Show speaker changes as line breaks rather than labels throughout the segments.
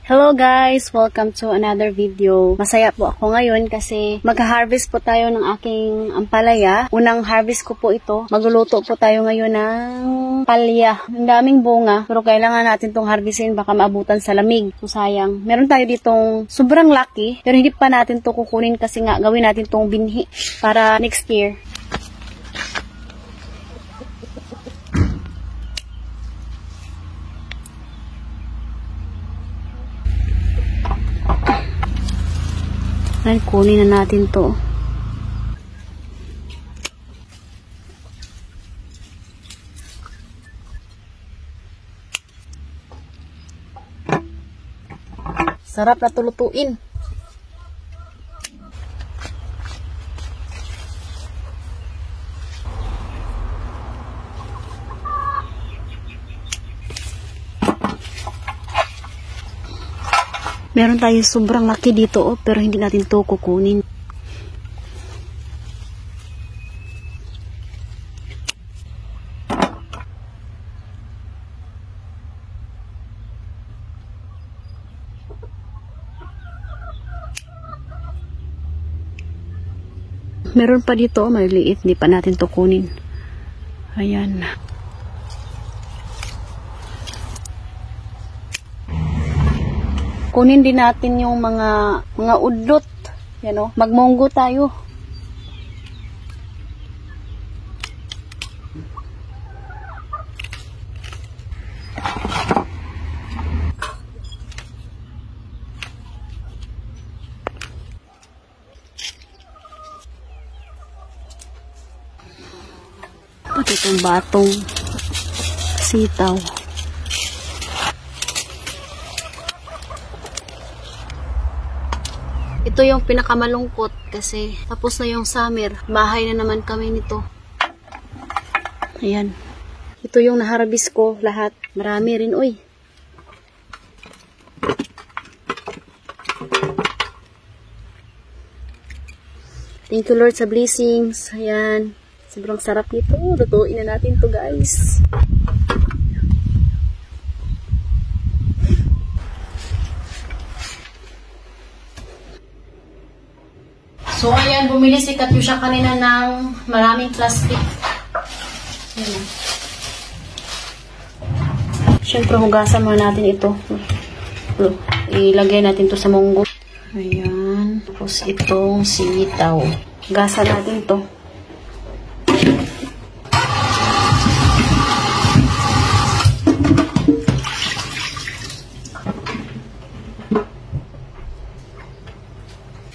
Hello guys! Welcome to another video. Masaya po ako ngayon kasi mag-harvest po tayo ng aking ampalaya. Unang harvest ko po ito. Magluluto po tayo ngayon ng palya. Ang daming bunga, pero kailangan natin itong harvestin, baka maabutan sa lamig. So sayang. Meron tayo ditong sobrang lucky, pero hindi pa natin to kukunin kasi nga gawin natin itong binhi para next year. Ay, kunin na natin to. Sarap na tulutuin. Meron tayo sobrang laki dito, oh, pero hindi natin to kukunin. Meron pa dito, maliliit, hindi pa natin to kunin. Ayan. Kunin din natin yung mga udlot. Yan o. Magmunggo tayo. Pati itong batong sitaw. Ito yung pinakamalungkot kasi tapos na yung summer. Bahay na naman kami nito. Ayan. Ito yung naharabis ko lahat. Marami rin, uy. Thank you Lord sa blessings. Ayan. Sobrang sarap nito. Lutuin na natin to guys. So, ayan, bumili si Katyusha kanina ng maraming plastic. Ayan. Siyempre, hugasan muna natin ito. Ilagay natin ito sa munggo. Ayan. Tapos, itong sitaw. Hugasan natin ito.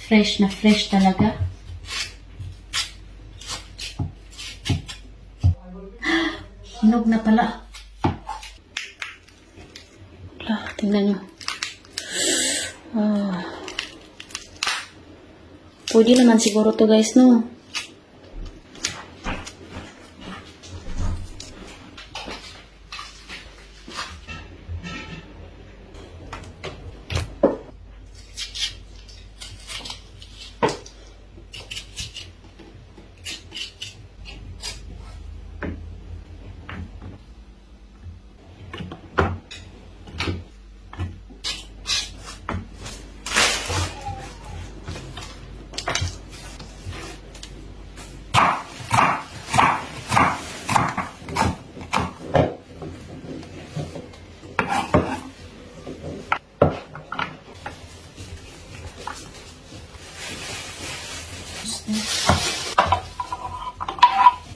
Fresh na fresh talaga. Hinog na pala. Tingnan nyo. Pwede naman siguro to guys, no?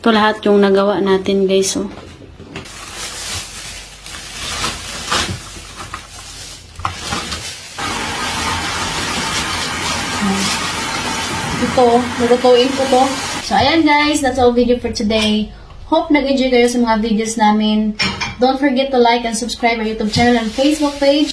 Ito lahat yung nagawa natin guys, oh. Ito, nalutuin ko to. So, ayan guys, that's all video for today. Hope nag-enjoy kayo sa mga videos namin. Don't forget to like and subscribe our YouTube channel and Facebook page.